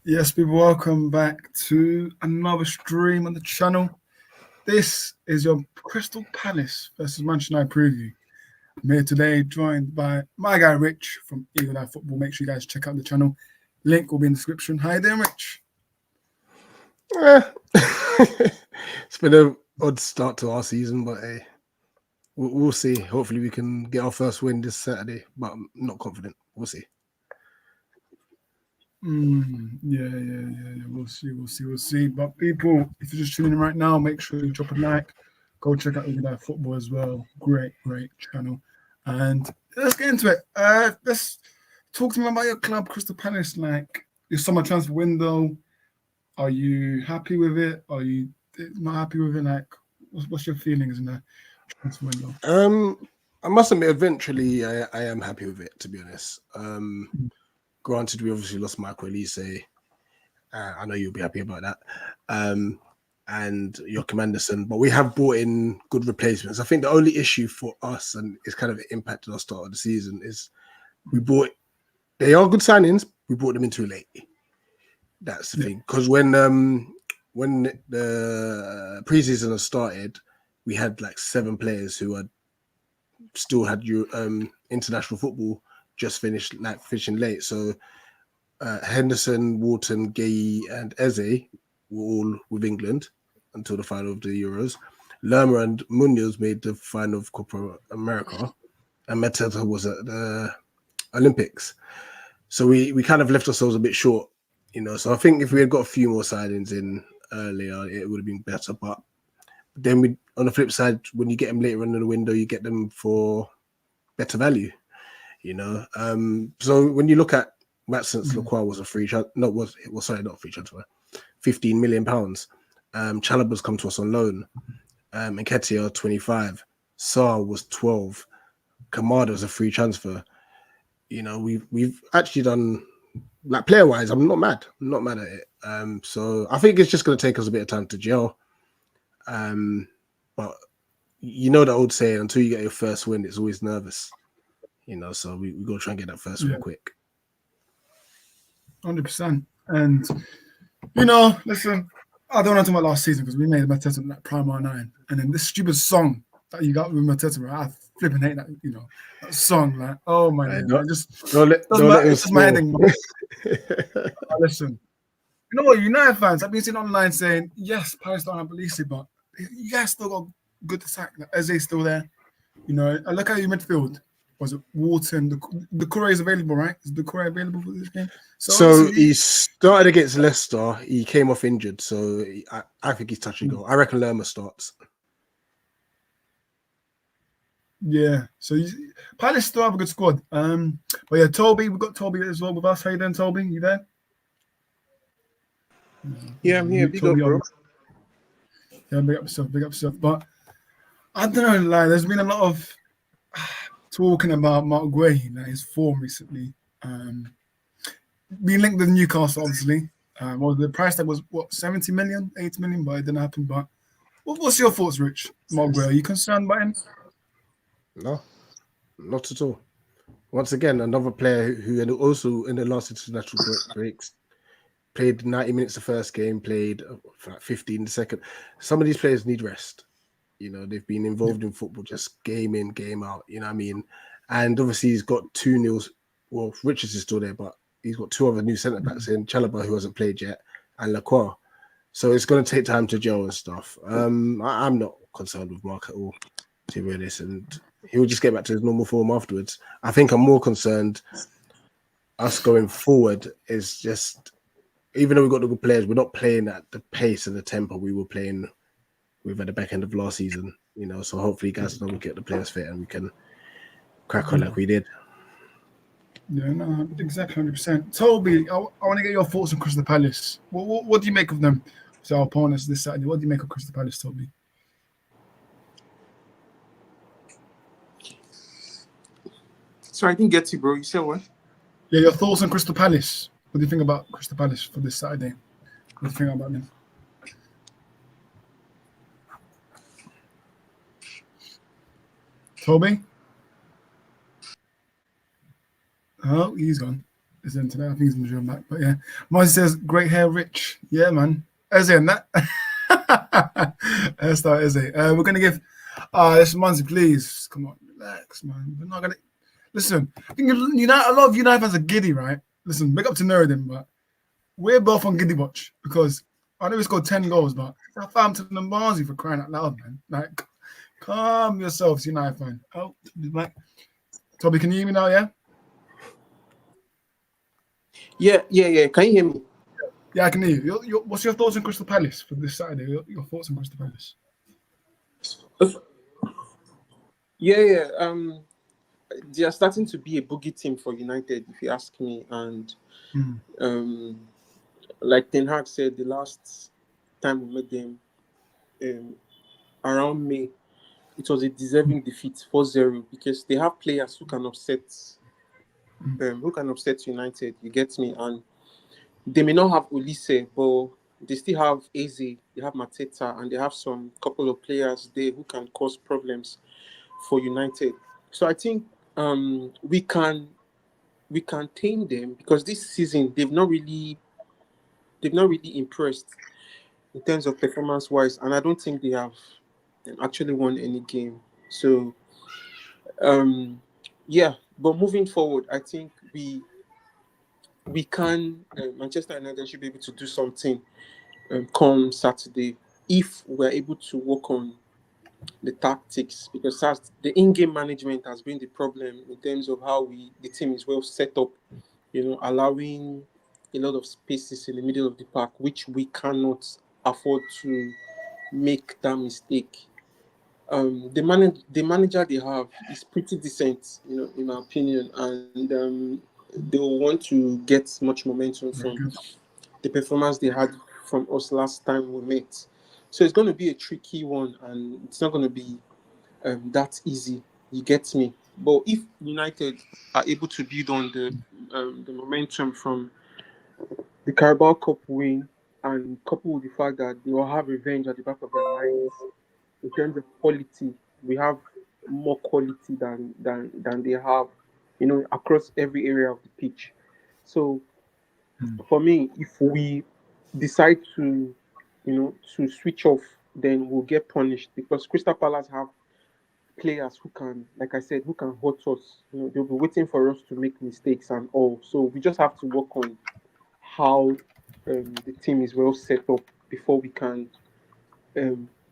Yes, people, welcome back to another stream on the channel. This is your Crystal Palace versus Manchester United preview. I'm here today joined by my guy Rich from Eagle Eye Football. Make sure you guys check out the channel. Link will be in the description. How you doing, Rich? It's been an odd start to our season, but hey, we'll see. Hopefully we can get our first win this Saturday, but I'm not confident. We'll see. Yeah. We'll see. But people, if you're just tuning in right now, make sure you drop a like. Go check out Eagle Eye Football as well. Great channel. And let's get into it. Let's talk to me about your club, Crystal Palace. Like your summer transfer window. Are you happy with it? Are you not happy with it? Like, what's your feelings in the transfer window? I must admit, eventually I am happy with it, to be honest. Granted, we obviously lost Michael Elise. I know you'll be happy about that. And Joachim Andersen, but we have brought in good replacements. I think the only issue for us, and it's kind of impacted our start of the season, is they are good signings. We brought them in too late. That's the thing. Because when the preseason has started, we had like 7 players who had still had international football just finished, like finishing late. So Henderson, Wharton, Gay, and Eze were all with England until the final of the Euros. Lerma and Munoz made the final of Copa America, and Mateta was at the Olympics. So we kind of left ourselves a bit short, you know. So I think if we had got a few more signings in earlier, it would have been better. But then on the flip side, when you get them later on in the window, you get them for better value, you know. So when you look at Matson's Lacroix was a free transfer. No, not a free transfer. £15 million. Chalobah's come to us on loan. Nketiah 25. Sarr was 12. Kamada's a free transfer. You know, we've actually done, like, player wise, I'm not mad. I'm not mad at it. So I think it's just going to take us a bit of time to gel. But you know the old saying, until you get your first win, it's always nervous. You know, so we got to try and get that first win quick. 100%. And you know, listen, I don't want to talk about last season because we made Mateta like Prime R9, and then this stupid song that you got with Mateta, right? I flipping hate that. You know, that song, like, oh my god, don't let him my ending. Listen, you know what, United fans, I've been seeing online saying, yes, Paris don't have Bellisi, but you guys still got good attack. Like, Eze's still there. You know, I look at your midfield. Was it Wharton? The Correa is available, right? Is the Correa available for this game? So he started against Leicester. He came off injured, so I think he's touch and go. I reckon Lerma starts. Yeah, so Palace still have a good squad. But yeah, Toby, we've got Toby as well with us. How you doing, Toby? You there? Yeah, I'm here. Big up, bro. Yeah, big up yourself. But I don't know, like, there's been a lot of talking about Mark Guehi, like his form recently. Being linked with Newcastle, obviously. Well, the price tag was what, 70 million, 80 million, but it didn't happen. But what's your thoughts, Rich? Mark Guehi, are you concerned by him? No, not at all. Once again, another player who also in the last international breaks played 90 minutes the first game, played like 15 the second. Some of these players need rest. You know, they've been involved in football just game in, game out. You know what I mean? And obviously he's got 2 new. Well, Richards is still there, but he's got 2 other new centre backs in Chalobah, who hasn't played yet, and Lacroix. So it's going to take time to gel and stuff. I'm not concerned with Mark at all, to be honest, and he'll just get back to his normal form afterwards. I think I'm more concerned us going forward is just, even though we've got the good players, we're not playing at the pace and the tempo we were playing with at the back end of last season. You know, so hopefully guys will get the players fit and we can crack on like we did. Yeah, no, exactly, 100%. Toby, I want to get your thoughts on Crystal Palace. What do you make of them? So our opponents this Saturday. What do you make of Crystal Palace, Toby? Sorry, I didn't get you, bro. You said what? Yeah, your thoughts on Crystal Palace. What do you think about Crystal Palace for this Saturday? What do you think about them? Toby? Oh, he's gone. is in today. I think he's in the gym back. But yeah, Mozzie says, great hair, Rich. Yeah, man. Eze and that. That's not Eze. We're going to give, this Mozzie, please. Come on, relax, man. We're not going to, listen, I think United, a lot of United fans are giddy, right? Listen, big up to Nuruddin, but we're both on giddy watch because I know we scored 10 goals, but Southampton and Barnsley for crying out loud, man. Like, calm yourselves, United fan. Oh, like, Toby, can you hear me now, yeah? Yeah. Can you hear me? Yeah, I can hear you. What's your thoughts on Crystal Palace for this Saturday? Your thoughts on Crystal Palace? Yeah. They are starting to be a boogie team for United, if you ask me. And like Ten Hag said, the last time we met them around May, it was a deserving defeat, 4-0, because they have players who can upset United. You get me? And they may not have Olise, but they still have Eze, they have Mateta, and they have some couple of players there who can cause problems for United. So I think we can tame them, because this season they've not really impressed in terms of performance wise, and I don't think they have actually won any game. So yeah, but moving forward, I think we can Manchester United should be able to do something come Saturday if we're able to work on the tactics, because that's the in-game management has been the problem in terms of how the team is well set up, allowing a lot of spaces in the middle of the park, which we cannot afford to make that mistake. The manager they have is pretty decent, in my opinion, and they will want to get much momentum from the performance they had from us last time we met. So it's going to be a tricky one, and it's not going to be that easy. You get me? But if United are able to build on the momentum from the Carabao Cup win, and coupled with the fact that they will have revenge at the back of their minds, in terms of quality, we have more quality than they have, across every area of the pitch. So for me, if we decide to switch off, then we'll get punished, because Crystal Palace have players who can, like I said, who can hurt us. They'll be waiting for us to make mistakes and all. So we just have to work on how the team is well set up before we can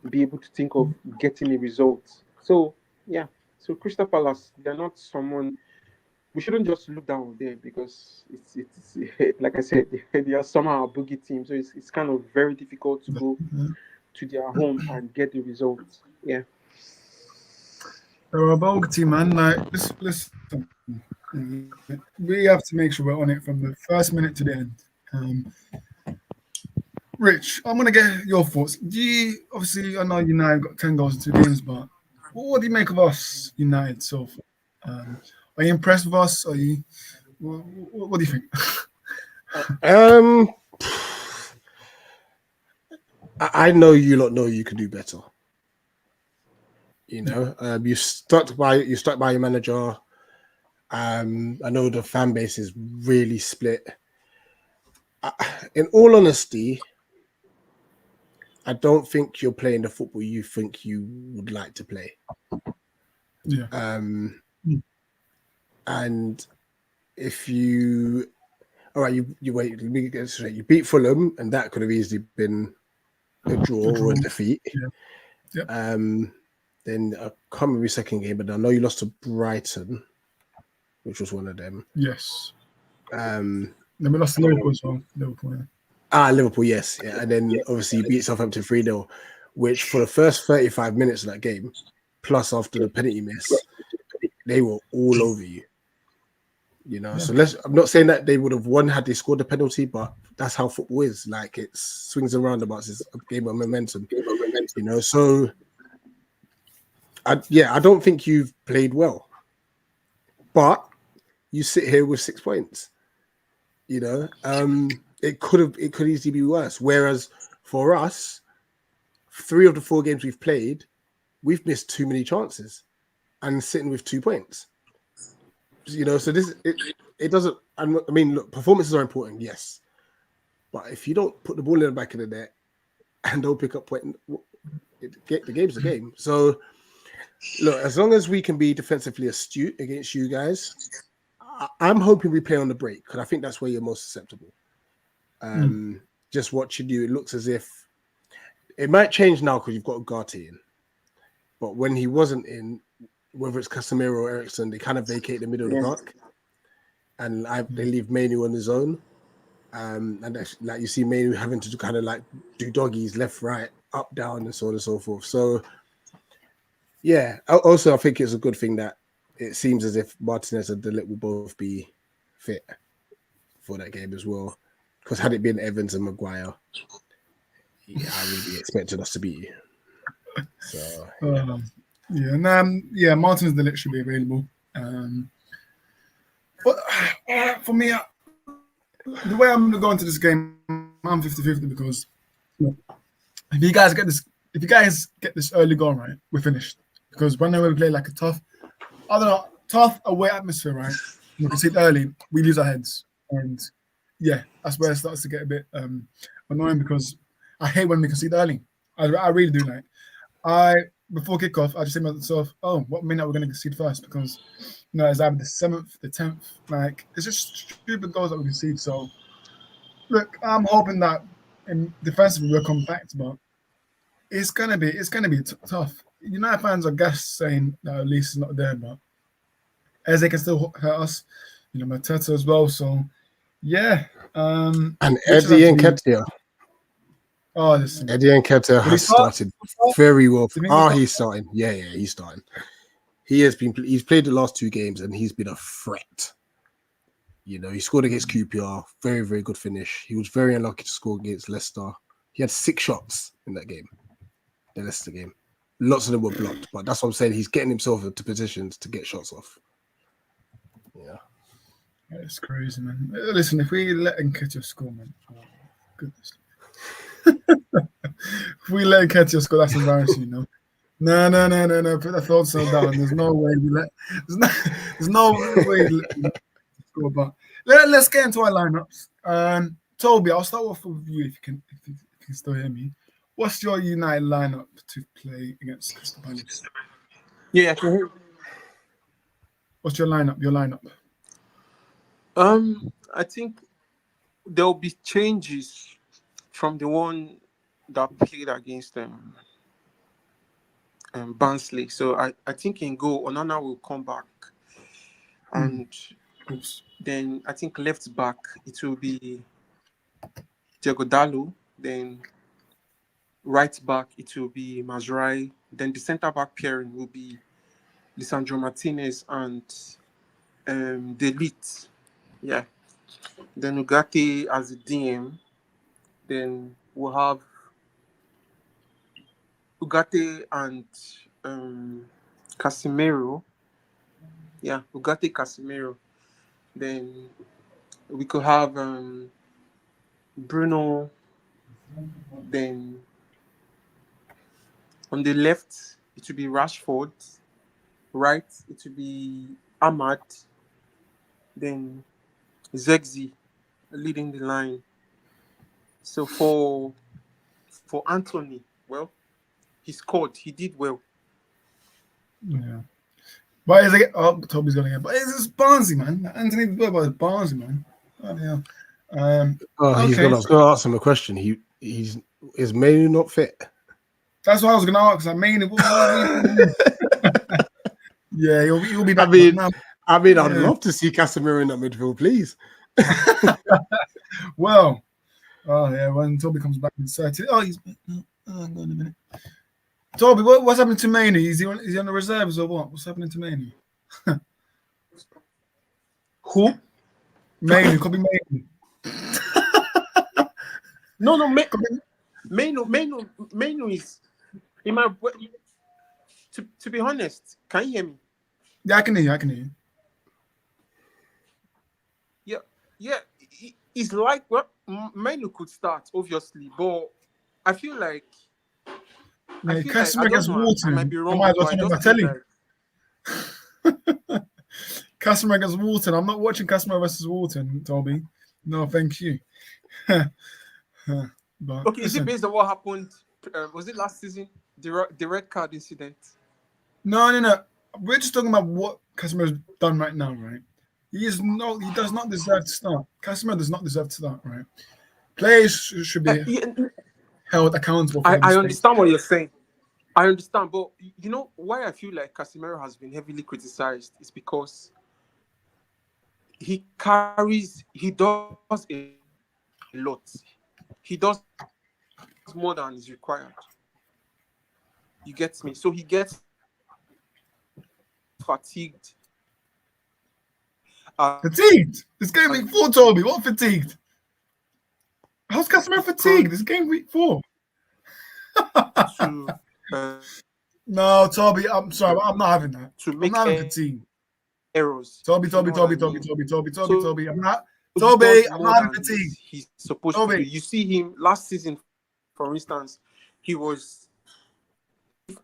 be able to think of getting a result. So yeah, so Crystal Palace, they're not someone we shouldn't just look down on them, because it's like I said, they are somehow a boogie team. So it's kind of very difficult to go to their home and get the results. Yeah. They're a bulk team, man. Like, listen, we have to make sure we're on it from the first minute to the end. Rich, I'm gonna get your thoughts. Obviously, I know United got 10 goals in 2 games, but what do you make of us, United, so far? Are you impressed with us? Are you? What do you think? I know you lot know you can do better. You stuck by your manager. I know the fan base is really split. In all honesty, I don't think you're playing the football you think you would like to play. Yeah. And if you, all right, you wait. Let me get straight. You beat Fulham, and that could have easily been a draw or a defeat. Yeah. Yep. Then I can't remember your second game, but I know you lost to Brighton, which was one of them. Yes. Then we lost to Liverpool as well. Liverpool, yes. Yeah. And then obviously you beat Southampton 3-0, which for the first 35 minutes of that game, plus after the penalty miss, they were all over you. So I'm not saying that they would have won had they scored the penalty, but that's how football is. Like, it swings and roundabouts. It's a game of momentum. So I don't think you've played well, but you sit here with 6 points. It could easily be worse. Whereas for us, 3 of the 4 games we've played, we've missed too many chances and sitting with 2 points. So it doesn't. I mean, look, performances are important, yes, but if you don't put the ball in the back of the net and don't pick up point, the game's a game. So, look, as long as we can be defensively astute against you guys, I'm hoping we play on the break because I think that's where you're most susceptible. Just watching you, it looks as if it might change now because you've got Ugarte in, but when he wasn't in, whether it's Casemiro or Ericsson, they kind of vacate the middle of the park, and they leave Mainu on his own. And like you see Mainu having to kind of like do doggies left, right, up, down, and so on and so forth. So, yeah. Also, I think it's a good thing that it seems as if Martinez and De Ligt will both be fit for that game as well. Because had it been Evans and Maguire, I would be expecting us to beat you. So, Martinez De Ligt should be available. But for me, the way I'm going to go into this game, I'm 50-50 because if you guys get this early goal, right, we're finished. Because whenever we play like a tough away atmosphere, right, we concede early, we lose our heads. And yeah, that's where it starts to get a bit annoying because I hate when we concede early. I really do. Before kickoff, I just think to myself, what minute are we going to concede first? Because it's either the 7th, the 10th. Like, it's just stupid goals that we concede. So, look, I'm hoping that defensively we're compact, but it's gonna be tough. United fans are gassed saying that at least is not there, but as they can still hurt us, Mateta as well. So, yeah. And Eddie Nketiah. Oh, listen. Eddie Nketiah has started very well. He's starting. Yeah, he's starting. He's played the last 2 games and he's been a threat. He scored against QPR. Very, very good finish. He was very unlucky to score against Leicester. He had 6 shots in that game, the Leicester game. Lots of them were blocked, but that's what I'm saying. He's getting himself into positions to get shots off. Yeah. It's crazy, man. Listen, if we let Nketiah score, man, goodness. If we let Nketiah score, that's embarrassing, No. Put the thoughts down. There's no way we let. There's no way we let score. But let's get into our lineups. Toby, I'll start off with you if you can still hear me. What's your United lineup to play against Crystal Palace? Yeah, I can hear you. What's your lineup? I think there'll be changes from the one that played against Barnsley. So I think in goal, Onana will come back. And then I think left back, it will be Diego Dallo. Then right back, it will be Mazraoui. Then the centre back pairing will be Lisandro Martinez and De Ligt. Yeah. Then Ugarte as a DM. Then we'll have Ugarte and Casemiro. Yeah, Ugarte, Casemiro. Then we could have Bruno. Then on the left, it will be Rashford. Right, it will be Ahmad. Then Zegzi leading the line. So for Anthony, well, he scored. He did well. Yeah. But is it? Oh, Toby's gonna get. But it's Barnsley, man. Anthony about Barnsley, man. Oh, yeah. He's gonna. I was gonna ask him a question. Is Mainu not fit? That's what I was gonna ask. I mean, yeah, he'll be back. I'd love to see Casemiro in that midfield, please. Well, when Toby comes back inside, he's. Hang on a minute. Toby, what's happening to Mainu? Is he on the reserves or what? What's happening to Mainu? Who? Mainu, could be Mainu. No, Mainu is in my. To be honest, can you hear me? Yeah, I can hear you. Yeah. It's like Mainu could start obviously, but I feel like. Casemiro against Walton. I might be wrong. I might as well turn on my telly. Casemiro against Walton. I'm not watching Casemiro versus Walton, Toby. No, thank you. But Okay, is it listen, based on what happened? Was it last season? The red card incident. no. We're just talking about what Casemiro's done right now, right? He does not deserve to start. Casemiro does not deserve to start, right? Players should be Yeah, held accountable for their I mistakes. understand what you're saying. I understand, but you know why I feel like Casemiro has been heavily criticized is because he does a lot. He does more than is required. You get me? So he gets fatigued. Fatigued. This game week 4, Toby. What fatigued? How's Casemiro fatigued? This game week 4. To No, Toby. I'm sorry. I'm not having that. to I'm make not having fatigue. errors. Toby. You know what I mean? Toby. I'm not. He Toby. does I'm more not having than fatigue. he's supposed Toby. to. You see him last season, for instance, he was,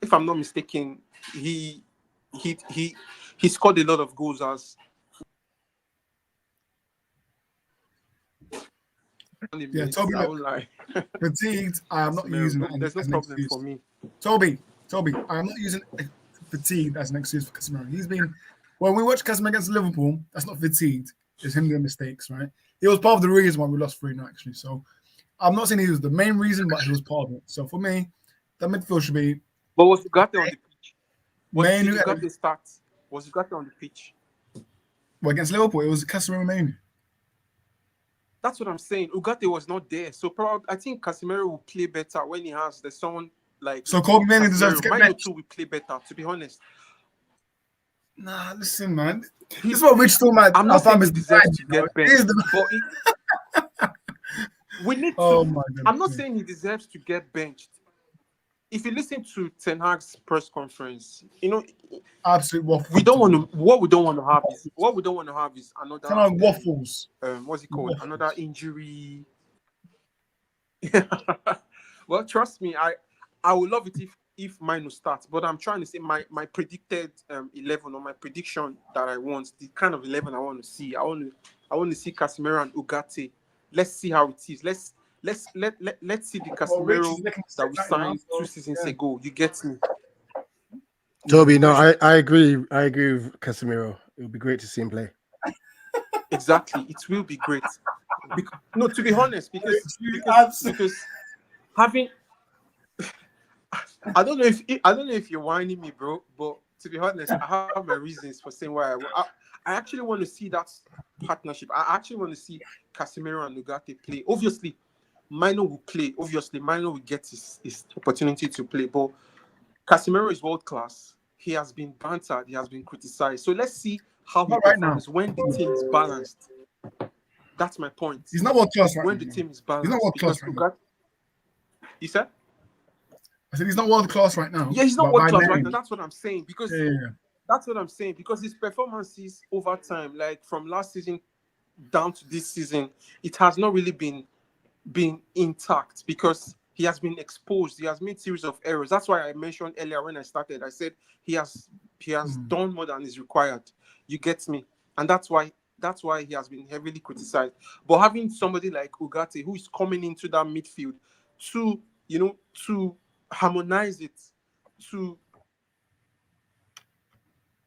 if I'm not mistaken, he he scored a lot of goals as Yeah, Toby. I won't lie. Fatigued. I am not using that There's no as an problem excuse. for me. Toby. I am not using fatigued as an excuse for Casemiro. He's been. When we watch Casemiro against Liverpool, that's not fatigued. It's him doing mistakes, right? He was part of the reason why we lost 3-0, actually. So I'm not saying he was the main reason, but he was part of it. So for me, that midfield should be. But was Ugarte on the pitch? Mainu Did Ugarte start? Was Ugarte on the pitch? Well, against Liverpool, it was Casemiro Mainu. That's what I'm saying. Ugarte was not there, so probably I think Casemiro will play better when he has the someone like. So Kobe Mainu deserves to get Mine benched. too will play better. To be honest, Nah, listen, man. This is what Rich told my. I'm not saying he deserves to bad, get benched, but we need to. Oh my God. I'm not saying he deserves to get benched. If you listen to Ten Hag's press conference, you know, absolute waffles. we don't want to. What we don't want to have is another kind of waffles. What's it called? Waffles. Another injury. Well, trust me, I would love it if Mino starts, but I'm trying to say my predicted 11 or my prediction that I want, the kind of 11 I want to see. I want to see Casemiro and Ugarte. Let's see how it is. Let's see the Casemiro that we signed 2 seasons ago. You get me? Toby, no, I agree. I agree with Casemiro. It would be great to see him play. Exactly, it will be great. No, to be honest, because having, I don't know if you're whining me, bro, but to be honest, I have my reasons for saying why I actually want to see that partnership. I actually want to see Casemiro and Ugarte play. Obviously, Mino will play. Obviously, Mino will get his opportunity to play. But Casemiro is world class. He has been bantered. He has been criticized. So let's see how he performs when the team is balanced. That's my point. He's not world class right now. When the team is balanced. He's not world class right now. You said? I said he's not world class right now. Yeah, he's not world class right now. That's what I'm saying. Because that's what I'm saying. Because his performances over time, like from last season down to this season, it has not really been intact because he has been exposed. He has made series of errors. That's why I mentioned earlier when I started. I said he has done more than is required. You get me? And that's why he has been heavily criticized. But having somebody like Ugarte who is coming into that midfield to harmonize it, to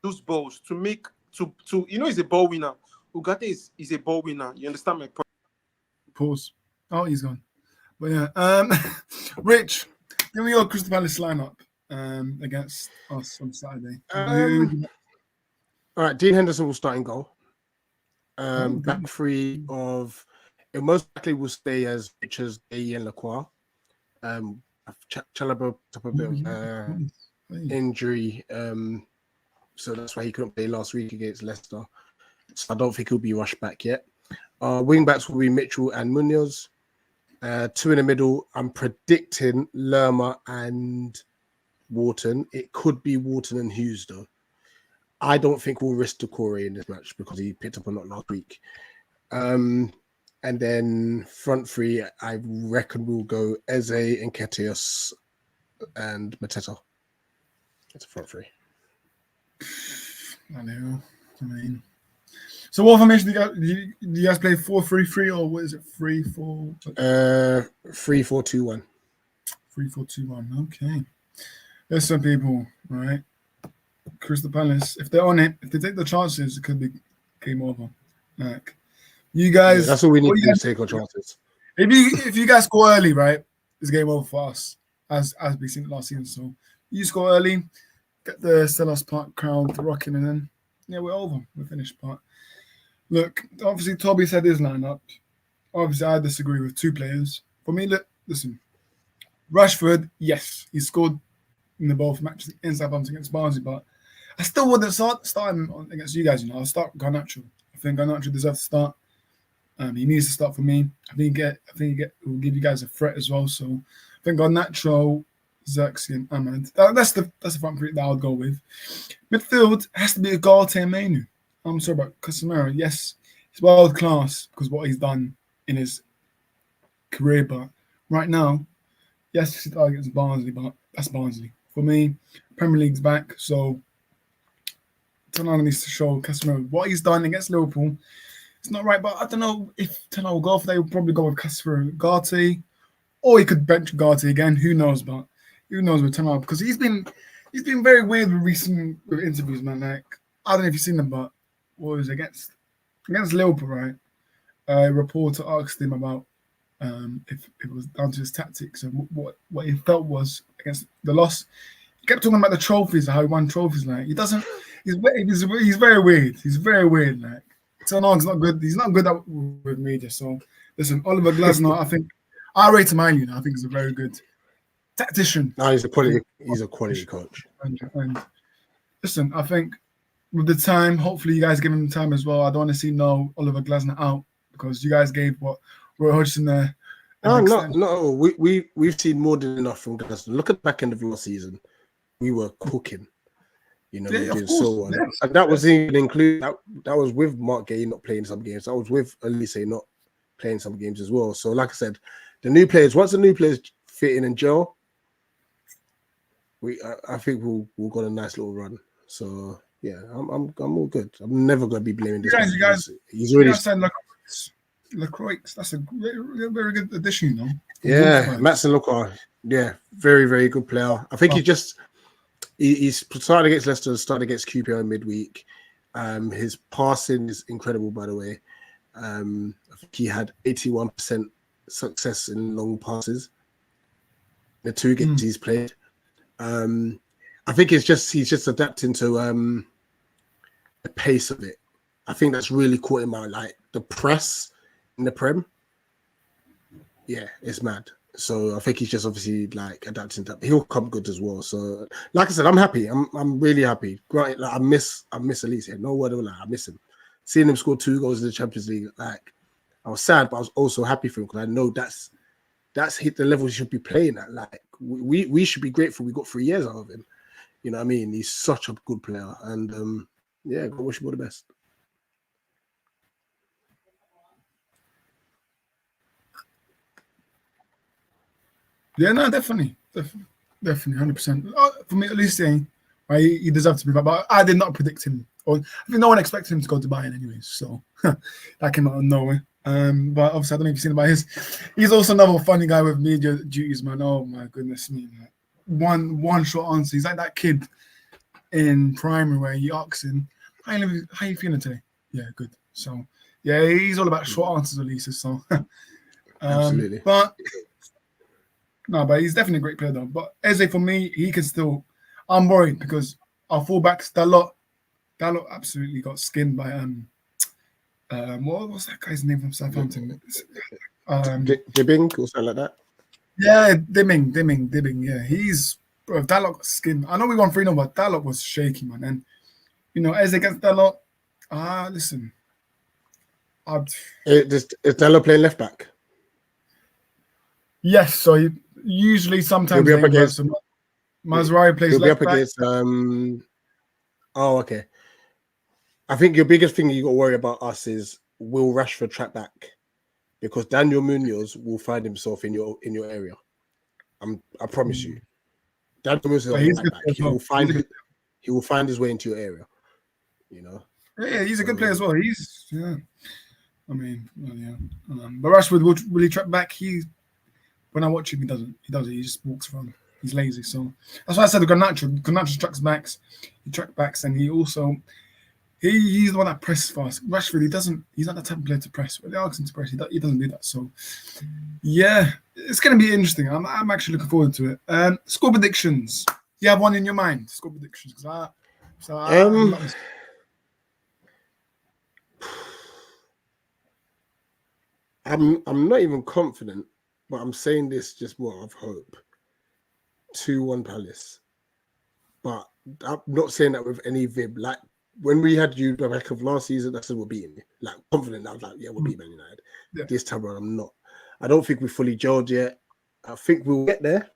those balls, to make to he's a ball winner. Ugarte is a ball winner. You understand my point? Pause. Oh, he's gone. But yeah, Rich, give me your Crystal Palace lineup against us on Saturday. All right, Dean Henderson will start in goal. Back three of it most likely will stay as Richards, Gay and Lacroix. Chalobah top of a bit of injury, so that's why he couldn't play last week against Leicester. So I don't think he'll be rushed back yet. Wing backs will be Mitchell and Munoz. 2 in the middle. I'm predicting Lerma and Wharton. It could be Wharton and Hughes though. I don't think we'll risk Doucouré in this match because he picked up a lot last week. And then front three, I reckon we'll go Eze, Nketiah, and Mateta. It's a front three. I know. I mean, So what formation do you guys play 4-3-3 or what is it? 3-4? 3-4-2-1. 3-4-2-1. Okay. Listen, people, right? Crystal Palace, if they're on it, if they take the chances, it could be game over. Like you guys, That's all we need all to you do is guys- take our chances. if you guys score early, right, it's game over for us, as we've seen last season. So you score early, get the Selhurst Park crowd rocking, and then we're over. We're finished. But look, obviously Toby said his lineup. Obviously, I disagree with two players. For me, listen, Rashford, yes, he scored in the both matches in Southampton against Barnsley, but I still wouldn't start him against you guys. I'll start Garnacho. I think Garnacho deserves to start. He needs to start for me. I think he will give you guys a threat as well. So I think Garnacho, Xerxes, and Ahmad. That's the front three that I would go with. Midfield has to be Ugarte and Mainu. I'm sorry about Casemiro. Yes, he's world class because what he's done in his career, but right now, yes, he's against Barnsley, but that's Barnsley. For me, Premier League's back, so Tonali needs to show Casemiro what he's done against Liverpool. It's not right, but I don't know if Tonali will go for. They will probably go with Casemiro, Ugarte, or he could bench Ugarte again. Who knows? But who knows with Tonali because he's been very weird with recent interviews, man. Like I don't know if you've seen them, but what was it, against Liverpool, right? A reporter asked him about if it was down to his tactics and what he felt was against the loss. He kept talking about the trophies, how he won trophies. Like he doesn't. He's very weird. He's very weird. Like Tonali's not good. He's not good with media. So listen, Oliver Glasner. I think I rate him highly. I think he's a very good tactician. No, he's a quality coach. And listen, I think with the time, hopefully you guys give him time as well. I don't want to see no Oliver Glasner out because you guys gave Roy Hodgson there. No. We've seen more than enough from Glasner. Look at the back end of last season. We were cooking. We were doing so well. Yes. And that was even included. That was with Mark Gay not playing some games. That was with Elise not playing some games as well. So, like I said, once the new players fit in and gel, I think we'll got a nice little run. So yeah, I'm all good. I'm never gonna be blaming this. You guys, he's already said Lacroix. That's a very good addition, Yeah, Matson Lacroix. Yeah, very, very good player. I think he's started against Leicester, started against QPR in midweek. His passing is incredible, by the way. I think he had 81% success in long passes. The two games he's played. I think he's just adapting to the pace of it. I think that's really caught him out, like the press in the Prem. Yeah, it's mad. So I think he's just obviously like adapting to that. He'll come good as well. So like I said, I'm happy. I'm really happy. Granted, like I miss Elise. No word of a lie, I miss him. Seeing him score 2 goals in the Champions League, like I was sad, but I was also happy for him because I know that's hit the level he should be playing at. Like we should be grateful we got 3 years out of him. You know what I mean? He's such a good player, and yeah, I wish him all the best. Yeah, no, definitely, 100%. For me, at least, right, he deserves to be back. But I did not predict him, or I think no one expected him to go to Bayern, anyways. So that came out of nowhere. But obviously, I don't know if you've seen about he's also another funny guy with media duties, man. Oh my goodness me, man. One short answer. He's like that kid in primary where you ask him, how you feeling today? Yeah, good. So yeah, he's all about short answers, Elisa. So Absolutely. But he's definitely a great player though. But Eze, for me, he can still. I'm worried because our fullbacks, Dalot absolutely got skinned by what's that guy's name from Southampton? Dibbing or something like that. Yeah, Dimming. Yeah, Dalot got skinned. I know we won 3-0, but Dalot was shaky, man. And Eze against Dalot. Listen. Is Dalot playing left back? Yes, so usually sometimes he'll be up against Mazraoui plays he'll left be up back. Against okay. I think your biggest thing you got to worry about us is will Rashford track back, because Daniel Munoz will find himself in your area. I promise you. Daniel Munoz is on the right back. He will find his way into your area. Yeah, he's a good player as well. I mean, well, yeah. But Rashford will he track back? When I watch him, he doesn't. He does it. He just walks around. He's lazy. So that's why I said the Garnacho tracks backs. He track backs, and he's the one that presses fast. Rashford, he doesn't. He's not the type of player to press. When they ask him to press, he doesn't do that. So yeah, it's going to be interesting. I'm actually looking forward to it. Score predictions. Do you have one in your mind? Score predictions. I'm not even confident, but I'm saying this just more of hope. 2-1 Palace. But I'm not saying that with any vib. Like when we had you back of last season, I said we're beating you. Like confident, I was like, yeah, we'll beat Man United. Yeah. This time around, I'm not. I don't think we fully gelled yet. I think we'll get there.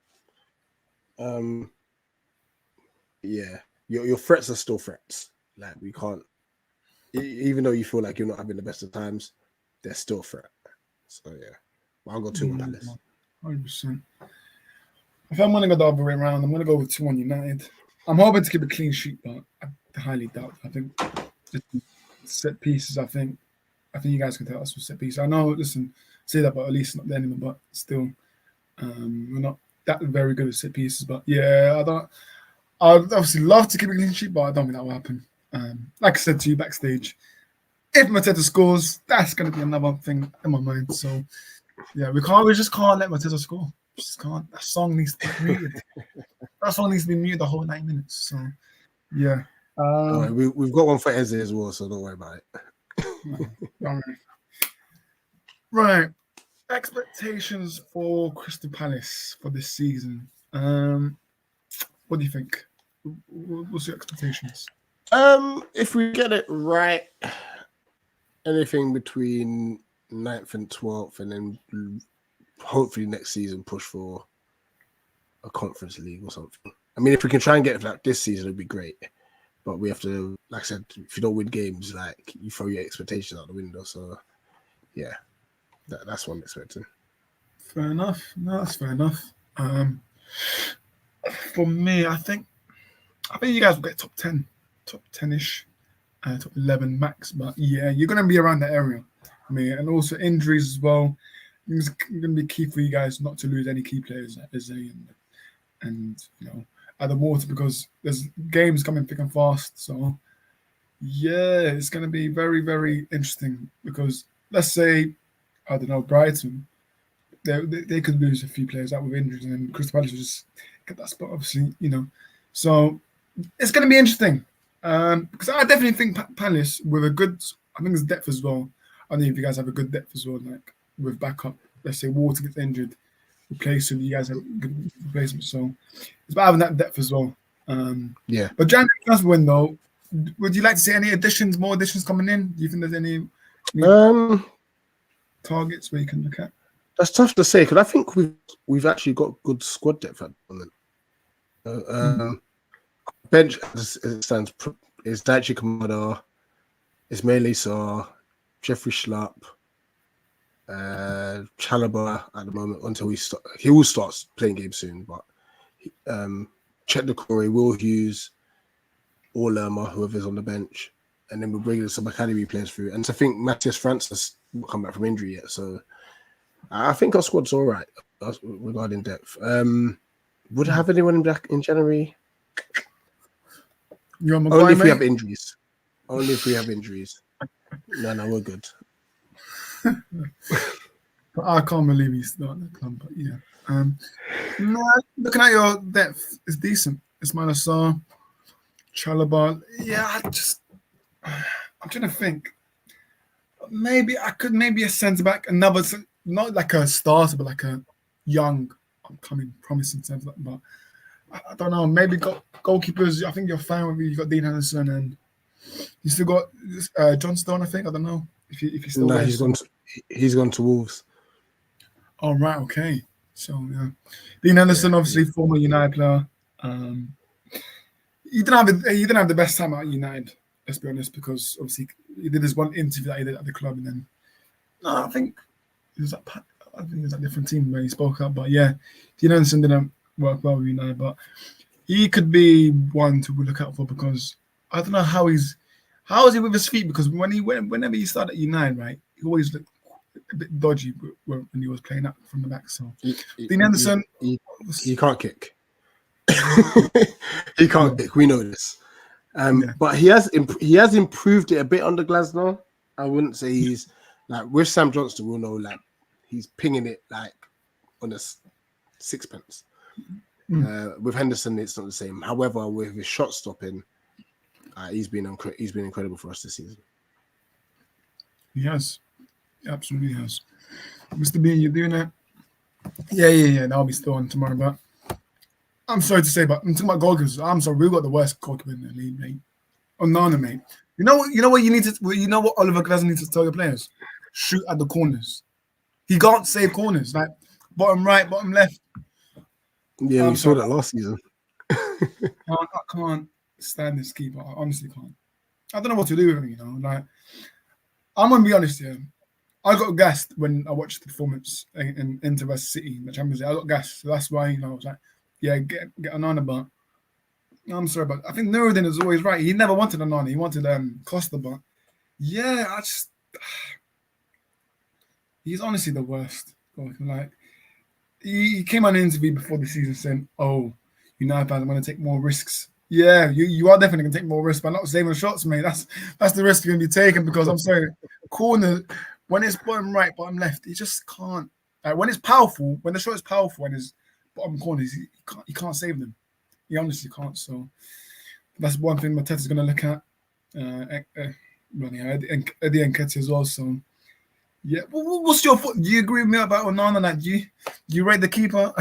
Yeah, your threats are still threats. Like we can't, even though you feel like you're not having the best of times, they're still a threat. So yeah, I'll go 2-1 Palace. 100%. If I'm going to go the other way around, I'm going to go with 2-1 United. I'm hoping to keep a clean sheet, but I highly doubt. I think set pieces. I think you guys can tell us with set pieces. I know. Listen, say that, but at least not the enemy. But still, we're not that very good at set pieces. But yeah, I'd obviously love to keep a clean sheet, but I don't think that will happen. Like I said to you backstage, if Mateta scores, that's going to be another thing in my mind. So yeah, we just can't let Mateta score. Just can't. That song needs to be muted. That song needs to be muted the whole 9 minutes. So yeah. We've got one for Eze as well, so don't worry about it. Right. Expectations for Crystal Palace for this season. What do you think? What's your expectations? If we get it right, anything between 9th and 12th, and then hopefully next season push for a Conference League or something. I mean, if we can try and get it like this season, it'd be great. But we have to, like I said, if you don't win games, like you throw your expectations out the window. So yeah, that's what I'm expecting. Fair enough. No, that's fair enough. For me, I think you guys will get top 10-ish, top 11 max. But yeah, you're going to be around that area. I mean, and also injuries as well. It's going to be key for you guys not to lose any key players like Eze and Adam Water, because there's games coming thick and fast. So yeah, it's going to be very, very interesting, because let's say, I don't know, Brighton, they could lose a few players out with injuries, and then Crystal Palace will just get that spot, obviously, So it's going to be interesting, because I definitely think Palace with a good, I think there's depth as well. I don't know if you guys have a good depth as well, like with backup. Let's say Water gets injured, replace him, you guys have good replacement. So it's about having that depth as well. Yeah. But January transfer window, would you like to see any more additions coming in? Do you think there's any targets where you can look at? That's tough to say, because I think we've actually got good squad depth at the moment. Bench as it stands is Daichi Kamada, Ismail Issa, Jeffrey Schlapp, Chalobah at the moment until he will start playing games soon. But Chet Decore, Will Hughes, or Lerma, whoever's on the bench, and then we're bringing some academy players through. And I think Matthias Francis will come back from injury yet, so I think our squad's all right regarding depth. Would I have anyone back in January? Only if we have injuries. Only if we have injuries. No, we're good. I can't believe he's not in the club, but yeah. Looking at your depth, it's decent. Ismail Assar, Chalobah. Yeah, I'm trying to think. Maybe a centre back, another, not like a starter, but like a young, upcoming, promising centre back. But I don't know. Maybe goalkeepers. I think you're fine with me. You got Dean Henderson, and you still got John Stone. I think. I don't know if he's still. No, he's gone to Wolves. Oh right, okay. So yeah, Dean Henderson, obviously former United player. He didn't have the best time at United. Let's be honest, because obviously he did this one interview that he did at the club, and then I think it was at a different team where he spoke up. But yeah, Dean Henderson didn't work well with United, but he could be one to look out for, because I don't know how he's How is he with his feet? Because whenever he started at United, right, he always looked a bit dodgy when he was playing up from the back. So Dean Henderson, he can't kick. He can't kick. We know this. But he has improved it a bit under Glasner. I wouldn't say he's like with Sam Johnston. We'll know like he's pinging it like on a sixpence. With Henderson, it's not the same. However, with his shot stopping, he's been incredible for us this season. He has, he absolutely has. Mr. Bean, you're doing it. Yeah. That'll be still on tomorrow, but I'm sorry to say, but I'm talking about goalkeepers. I'm sorry, we've got the worst goalkeeper in the league, mate. Onana, mate. You know what you need to. You know what Oliver Glasner needs to tell your players: shoot at the corners. He can't save corners, like bottom right, bottom left. Yeah, we saw that last season. I can't stand this keeper. I honestly can't. I don't know what to do with him. You know, like I'm gonna be honest here. I got gassed when I watched the performance in Inter vs City in the Champions League. I got gassed, so that's why I was like, yeah, get Onana, but I'm sorry, but I think Nuruddin is always right. He never wanted Onana. He wanted Costa, but yeah, he's honestly the worst. Like he came on an interview before the season saying, "Oh, United fans want to take more risks." Yeah, you are definitely gonna take more risks by not saving shots, mate. That's the risk you're gonna be taking because I'm sorry, corner when it's bottom right, bottom left, he just can't. Like when it's powerful, when the shot is powerful and his bottom corners, he can't save them. He honestly can't. So that's one thing Mateta's gonna look at. Eddie Nketiah as well. So yeah, what's your thought? Do you agree with me about Onana? Like, do you rate the keeper?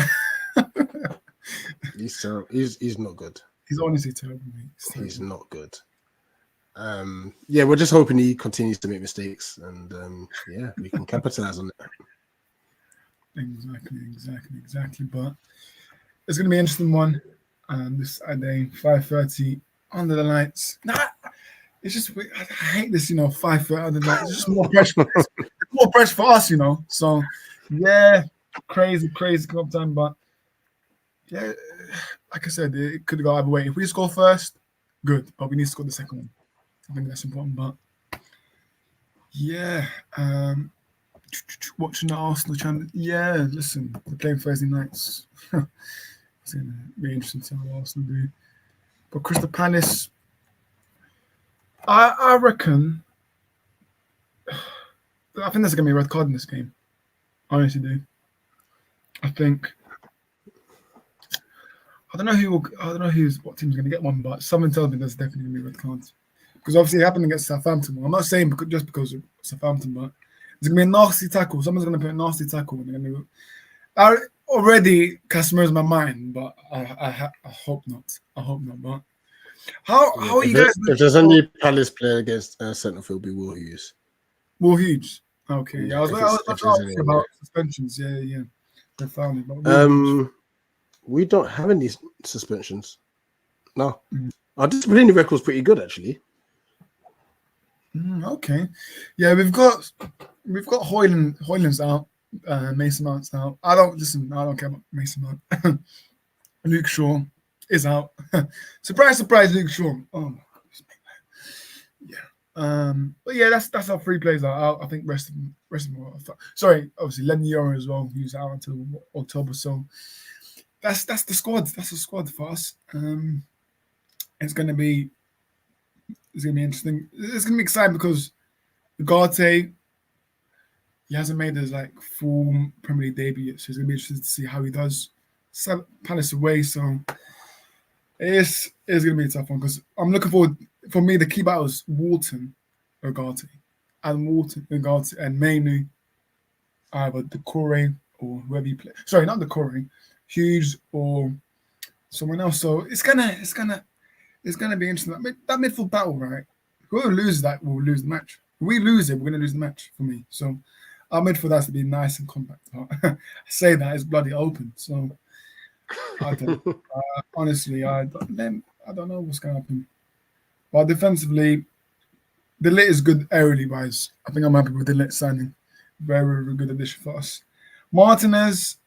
He's not good. He's honestly terrible, mate. He's not good. Yeah, we're just hoping he continues to make mistakes, and yeah, we can capitalize on it. Exactly. But it's gonna be an interesting one. This Saturday, 5:30 under the lights. It's just I hate this, 5:30 under the lights. It's just more pressure. It's more pressure for us, So yeah, crazy club time, but yeah, like I said, it could go either way. If we score first, good, but we need to score the second one. I think that's important. But yeah, watching the Arsenal channel. Yeah, listen, they're playing Thursday nights. It's going to be interesting to see how Arsenal do. But Crystal Palace, I reckon, I think there's going to be a red card in this game. I honestly do. I think. I don't know what team's going to get one, but someone tells me there's definitely going to be a red card. Because obviously it happened against Southampton. I'm not saying just because of Southampton, but it's going to be a nasty tackle. Someone's going to put a nasty tackle. And they're going to already Casemiro's in my mind, but I hope not. But how are you guys? If there's any Palace player against centre field, be Will Hughes. Will Hughes. Okay. Yeah, I was asking about suspensions. Yeah. They found it. We don't have any suspensions. No. Our disciplinary record's pretty good, actually. Okay. Yeah, we've got Hoyland's out. Mason Mount's out. I don't care about Mason Mount. Luke Shaw is out. Surprise, Luke Shaw. Oh my goodness. Yeah. But yeah, that's how 3 players are out. I think rest of them are. Sorry, obviously Lenny Yoro as well, who's out until October. So that's the squad. That's the squad for us. It's gonna be interesting. It's gonna be exciting because Ugarte, he hasn't made his full Premier League debut yet, so it's gonna be interesting to see how he does. Palace away, so it's gonna be a tough one because I'm looking forward. For me, the key battle is Walton, Ugarte, and Mainu, either Decore or whoever you play. Sorry, not Decore, Hughes or someone else. So it's gonna be interesting. That midfield battle, right? Whoever loses that will lose the match. If we lose it, we're gonna lose the match for me. So our midfield has to be nice and compact. I say that it's bloody open. So I don't. Honestly, I don't know what's gonna happen. But defensively, the Lit is good aerially wise. I think I'm happy with the Lit signing. Very, very good addition for us. Martinez,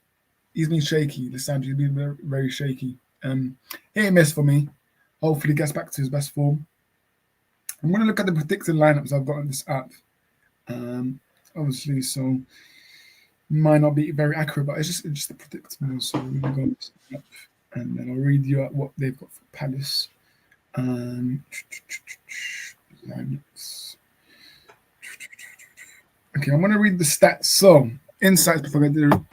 he's been shaky this time. He's been very, very shaky. Hit and miss for me. Hopefully, gets back to his best form. I'm going to look at the predicted lineups I've got on this app. Obviously, so might not be very accurate, but it's just a predictable. So we're going to go on this app, and then I'll read you out what they've got for Palace. Lineups. Okay, I'm going to read the stats. So, insights before I get the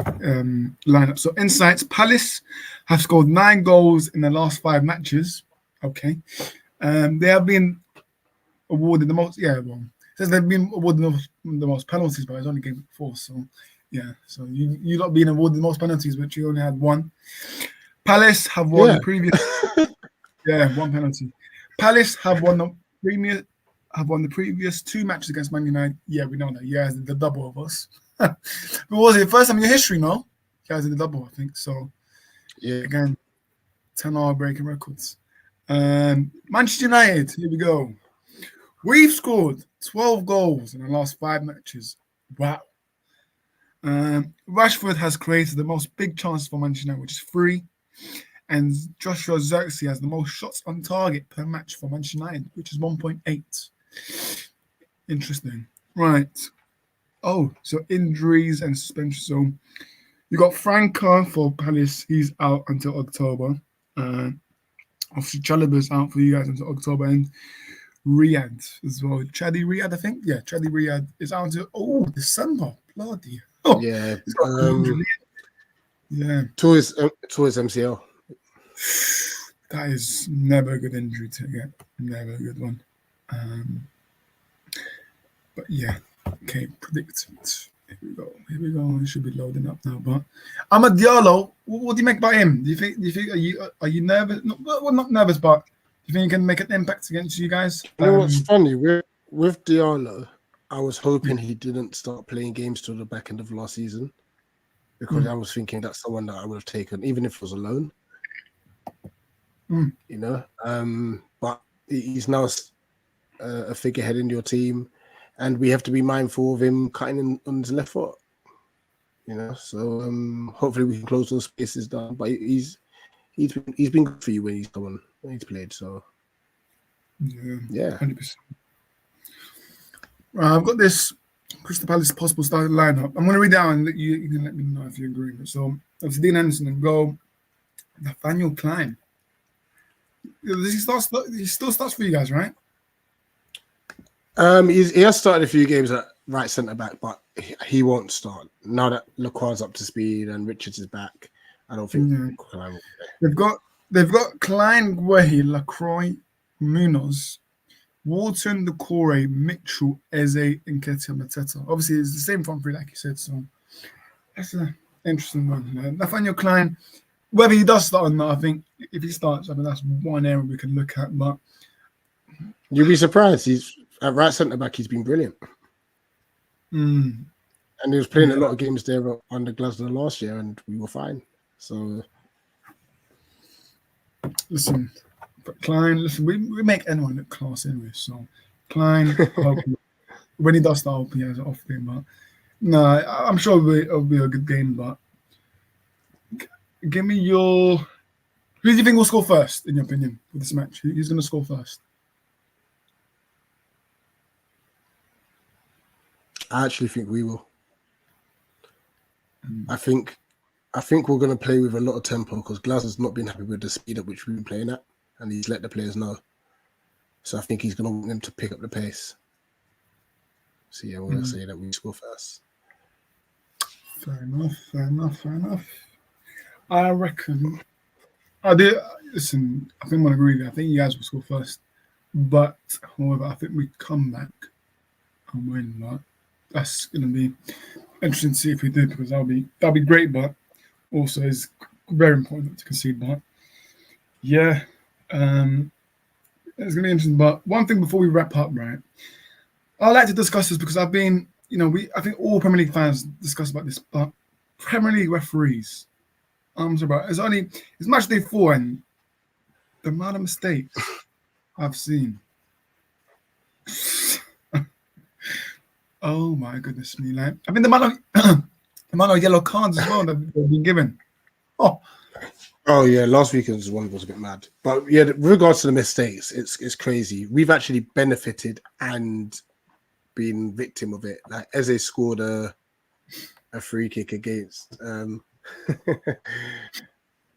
lineup. So, insights: Palace have scored 9 goals in the last 5 matches. Okay, they have been awarded the most. Yeah, well, it says they've been awarded the most penalties, but it's only game 4. So, yeah, so you not being awarded the most penalties, but you only had 1. Palace have won the previous. Yeah, 1 penalty. Palace have won the previous 2 matches against Man United. Yeah, we know that. You guys did the double of us. But was it the first time in your history, no? You guys did the double, I think. So, Yeah. again, 10-hour breaking records. Manchester United, here we go. We've scored 12 goals in the last 5 matches. Wow. Rashford has created the most big chances for Manchester United, which is 3. And Joshua Zirkzee has the most shots on target per match for Manchester United, which is 1.8. Interesting. Right. Oh, so injuries and suspension. So you got Franca for Palace. He's out until October. Obviously, Chalobah's out for you guys until October. And Riyadh as well. Chadi Riyadh, I think. Yeah, Chadi Riyadh is out until December. Bloody hell. Yeah. Yeah. Towards MCL. That is never a good injury to get. Never a good one. But yeah, okay, predict it. Here we go. It should be loading up now. But Amad Diallo, what do you make about him? Do you think are you nervous? No, well, not nervous, but do you think he can make an impact against you guys? You know what's funny? With Diallo, I was hoping he didn't start playing games till the back end of last season, because I was thinking that's someone that I would have taken, even if it was a loan. You know, but he's now a figurehead in your team, and we have to be mindful of him cutting in on his left foot. You know, so hopefully we can close those spaces down. But he's been good for you when he's played. So yeah, 100%. Right, I've got this Crystal Palace possible starting lineup. I'm going to read it out and you can let me know if you agree with it. So it's Dean Anderson in goal. Nathaniel Klein. He still starts for you guys, right? He has started a few games at right centre back, but he won't start now that Lacroix's up to speed and Richards is back. I don't think Klein will play. They've got Klein, Guehi, Lacroix, Munoz, Walton, Decore, Mitchell, Eze, and Ketia Mateta. Obviously, it's the same front three, like you said. So that's an interesting one. Nathaniel Klein, whether he does start or not, I think if he starts, I mean that's one area we can look at. But you'd be surprised. He's at right centre back. He's been brilliant, and he was playing a lot of games there under Glasgow last year, and we were fine. So listen, but Klein, we make anyone look class anyway. So Klein, when he does start, he has an off game. But no, I'm sure it'll be a good game. But give me your. Who do you think will score first, in your opinion, for this match? Who's going to score first? I actually think we will. I think we're going to play with a lot of tempo because Glasgow's not been happy with the speed at which we've been playing at, and he's let the players know. So I think he's going to want them to pick up the pace. So yeah, we're going to say that we score first. Fair enough. I reckon. I do. Listen, I think I'm going to agree with you. I think you guys will score first. But, however, I think we come back and win. But that's going to be interesting to see if we do, because that'll be great. But also, it's very important not to concede. But yeah, it's going to be interesting. But one thing before we wrap up, right? I like to discuss this because I've been, I think all Premier League fans discuss about this, but Premier League referees. It's match day 4, and the amount of mistakes I've seen. Oh my goodness me! Like, I mean, the amount of yellow cards as well that they've been given. Oh, Oh yeah, last weekend's one was a bit mad. But yeah, with regards to the mistakes, it's crazy. We've actually benefited and been victim of it. Like Eze scored a free kick against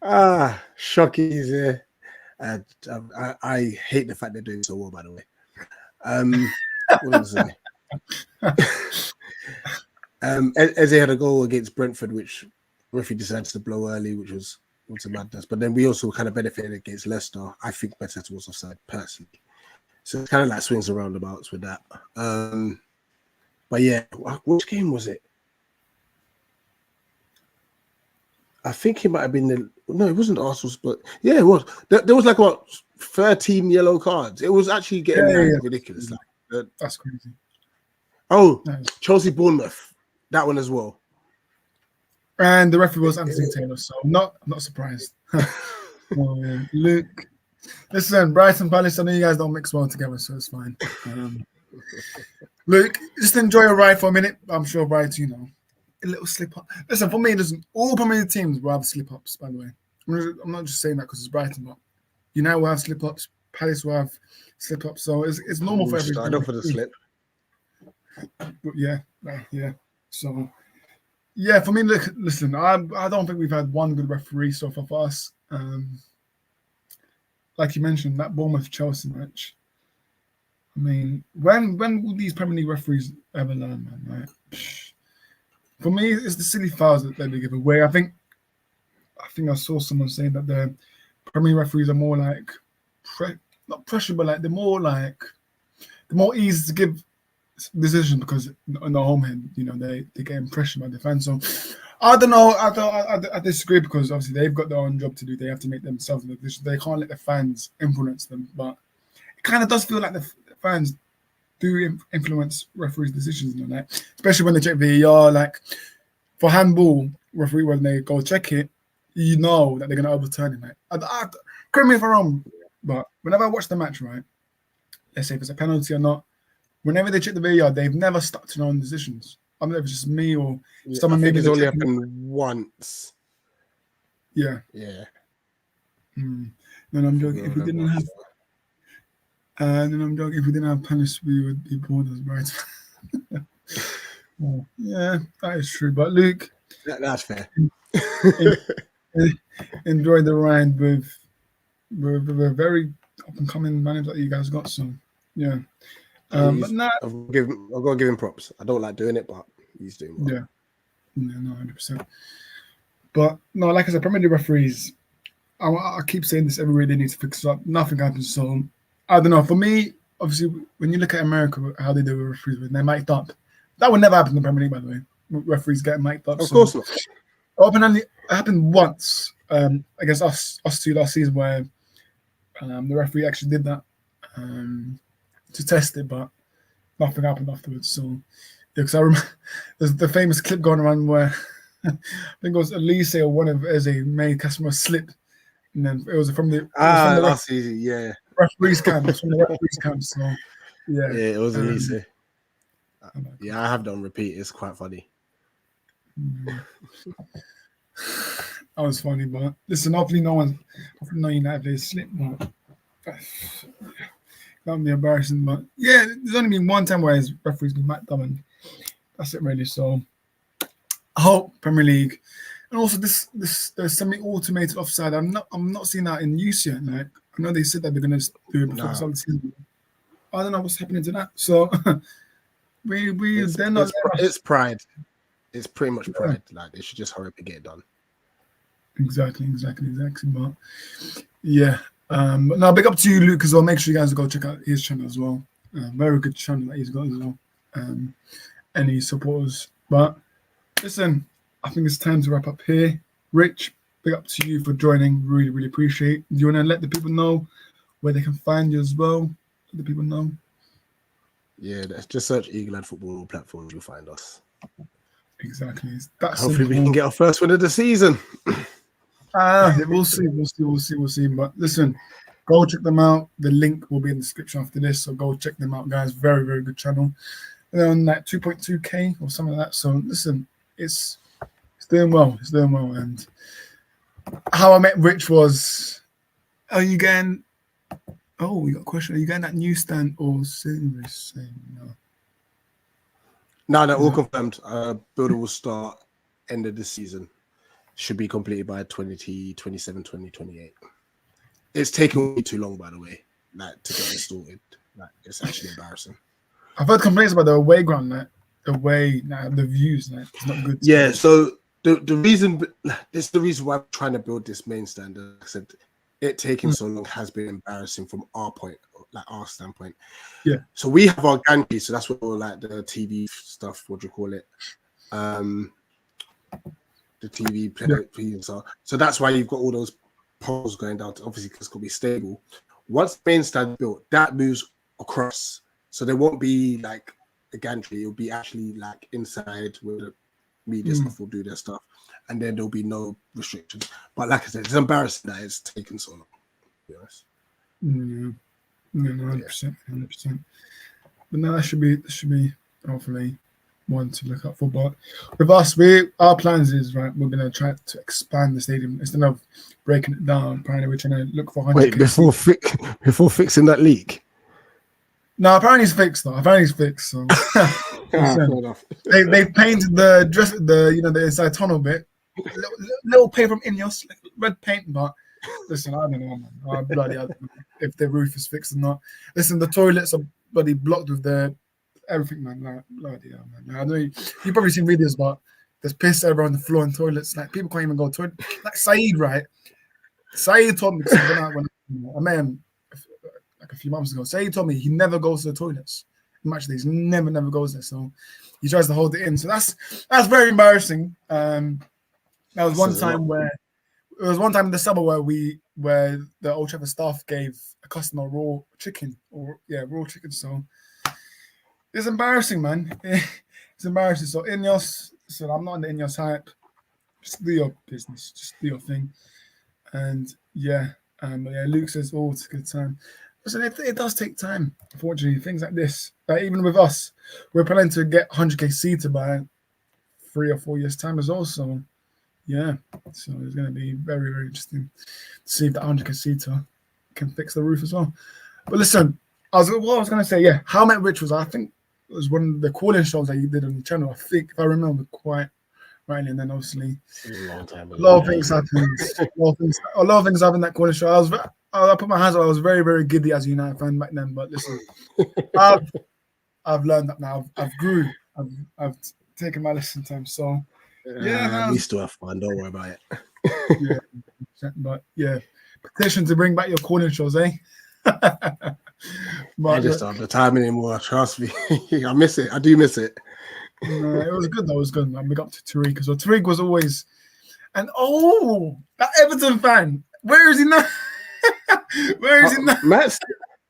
Shockies. Yeah. And I hate the fact they're doing so well, by the way. What was I say? Eze had a goal against Brentford, which referee decided to blow early, which was a madness. But then we also kind of benefited against Leicester. I think better was offside personally. So it's kind of like swings and roundabouts with that. But yeah, which game was it? I think it might have been no, it wasn't Arsenal's, but yeah, it was. There was like what 13 yellow cards. It was actually getting ridiculous. Like That's crazy. Oh, Nice. Chelsea Bournemouth, that one as well. And the referee was Anthony Taylor, so I'm not surprised. Luke, listen, Brighton Palace, I know you guys don't mix well together, so it's fine. Luke, just enjoy a ride for a minute. I'm sure Brighton, a little slip up. Listen, for me, listen, all Premier League teams will have slip ups, by the way. I'm not just saying that because it's Brighton, but United will have slip ups, Palace will have slip ups, so it's normal for everyone. Start off with a slip. But yeah. So, yeah, for me, listen, I don't think we've had one good referee so far for us. Like you mentioned, that Bournemouth-Chelsea match. I mean, when will these Premier League referees ever learn, man? Right? For me, it's the silly fouls that they give away. I think I saw someone saying that the Premier League referees are more like not pressure, but like they're more easy to give decision because on the home end, they get pressured by the fans. So I don't know. I disagree because obviously they've got their own job to do. They have to make themselves in the position. They can't let the fans influence them. But it kind of does feel like the fans do influence referees' decisions, especially when they check VAR. Like for handball, referee when they go check it, that they're going to overturn it. Correct me if I'm wrong, but whenever I watch the match, right, let's say if it's a penalty or not, whenever they check the VAR, they've never stuck to their own decisions. I don't know if it's just me or someone. I think Maybe it's only happened once. Yeah. Yeah. No, I'm joking. If we didn't have, if we didn't have Palace, we would be bored as right. Yeah, that is true. But Luke, that's fair. Enjoy the ride with a very up and coming manager that you guys got. So yeah. But nah, I've got to give him props. I don't like doing it, but he's doing well. Yeah, no, 100%. But no, like I said, Premier League referees, I keep saying this every week, they need to fix it up. Nothing happens. So I don't know. For me, obviously, when you look at America, how they do with referees, when they're mic'd up, that would never happen in the Premier League, by the way. Referees get mic'd up. Of course not. It happened once against us two last season, where the referee actually did that to test it, but nothing happened afterwards. So, because I remember there's the famous clip going around where I think it was Elise or one of Eze made customer slip, and then it was from the last season, yeah. Referees camp. It was from the referees camp. So, yeah, it was Elise. Yeah, I have done repeat. It's quite funny. That was funny, but listen, hopefully no United players slip. But that would be embarrassing. But yeah, there's only been one time where his referee's been mic'd up, and that's it really. So I hope Premier League, and also this the semi-automated offside. I'm not seeing that in use yet. Like I know they said that they're gonna do it before the start of the season. I don't know what's happening to that. So it's pride. It's pretty much pride. Like they should just hurry up and get it done. Exactly. But yeah. But no, big up to you, Luke, as well. Make sure you guys go check out his channel as well. Very good channel that he's got as well. Any supporters. But listen, I think it's time to wrap up here. Rich, big up to you for joining. Really, really appreciate. Do you want to let the people know where they can find you as well? Let the people know. Yeah, just search Eagle Lad Football on all platforms. You'll find us. Exactly. Hopefully we can get our first win of the season. We'll see. But listen, go check them out. The link will be in the description after this, so go check them out, guys. Very, very good channel. They're on like 2.2k or something like that. So listen, it's doing well. And How I Met Rich was. Are you getting? Oh, we got a question. Are you getting that newsstand or Selhurst? No. Now they're all confirmed. Building will start end of the season. Should be completed by 2027, 2028. It's taken way too long, by the way, like to get it sorted. Like it's actually embarrassing. I've heard complaints about the away ground, like the views, like it's not good. Yeah, so the reason this is the reason why I'm trying to build this main standard. Like I said, it taking so long has been embarrassing from our point, like our standpoint. Yeah. So we have our gantry, so that's what all like the TV stuff. What do you call it? The TV players are. So that's why you've got all those poles going down. Obviously, because it's going to be stable. Once the main stand built, that moves across, so there won't be like a gantry. It'll be actually like inside where the media stuff will do their stuff, and then there'll be no restrictions. But like I said, it's embarrassing that it's taken so long. To be honest. No, 100%, 100%. But no, that should be hopefully one to look out for. But with us, our plans is right. We're gonna try to expand the stadium instead of breaking it down. Apparently, we're trying to look for 100. Wait, before fixing that leak. No, apparently it's fixed though. Apparently it's fixed. So Fair enough. they painted the inside tunnel bit, little paint from Ineos, like red paint. But listen, I don't know, man. I don't know if the roof is fixed or not. Listen, the toilets are bloody blocked with everything, man. Like, bloody hell, man. I know you've probably seen videos, but there's piss everywhere on the floor in toilets. Like people can't even go to toilet. Like Saeed, right? Saeed told me when I met him like a few months ago. Saeed told me he never goes to the toilets. Match days, never goes there. So he tries to hold it in. So that's very embarrassing. There was one time in the summer where the Old Trafford staff gave a customer raw chicken. So it's embarrassing, man. It's embarrassing. So Ineos, so I'm not in the Ineos hype. Just do your business. Just do your thing. And Luke says, "Oh, it's a good time." Listen, it does take time. Unfortunately, things like this, even with us, we're planning to get 100k seater by 3 or 4 years' time as well. So, yeah, so it's going to be very, very interesting to see if that 100k seater can fix the roof as well. But listen, I was going to say, How I Met Rich was, I think, it was one of the calling shows that you did on the channel. I think, if I remember quite rightly, and then obviously a long time ago. A lot of things happened. A lot of things happened in that corner show. I put my hands up. I was very, very giddy as a United fan back then. But listen, I've learned that now. I've grew. I've taken my lesson time. So we still have fun. Don't worry about it. But petition to bring back your corner shows, eh? But I just don't have the time anymore. Trust me, I miss it. I do miss it. No, it was good though. It was good. I'm big up to Tariq because Tariq was always, and that Everton fan. Where is he now? Where is he now?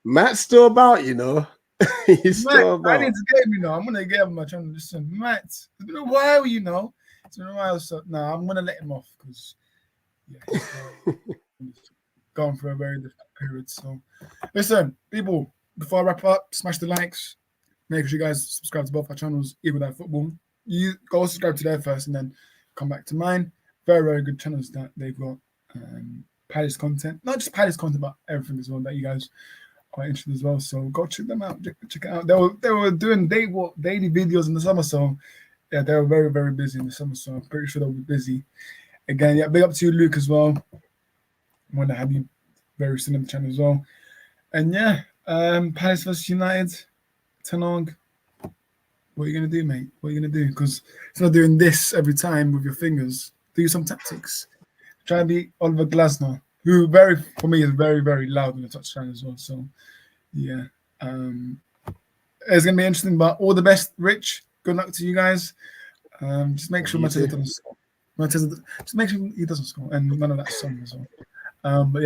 Matt's still about, you know. He's still about. I need to get him, you know. I'm gonna get him my channel. Listen, Matt. It's been a while, you know. It's been a while. So I'm gonna let him off because he's gone for a very difficult period. So listen, people. Before I wrap up, smash the likes. Make sure you guys subscribe to both our channels, Even That Football. You go subscribe to there first and then come back to mine. Very, very good channels that they've got. Palace content. Not just Palace content, but everything as well that you guys are quite interested as well. So go check them out. Check it out. They were doing daily videos in the summer. So yeah, they were very, very busy in the summer. So I'm pretty sure they'll be busy. Again, big up to you, Luke, as well. I want to have you very soon on the channel as well. And Palace versus United. Tanong, what are you going to do, mate? What are you going to do? Because it's not doing this every time with your fingers. Do some tactics. Try and be Oliver Glasner, who for me is very, very loud on the touchline as well. So, it's going to be interesting. But all the best, Rich. Good luck to you guys. Just make sure Mateza doesn't score. Just make sure he doesn't score, and none of that song as well. But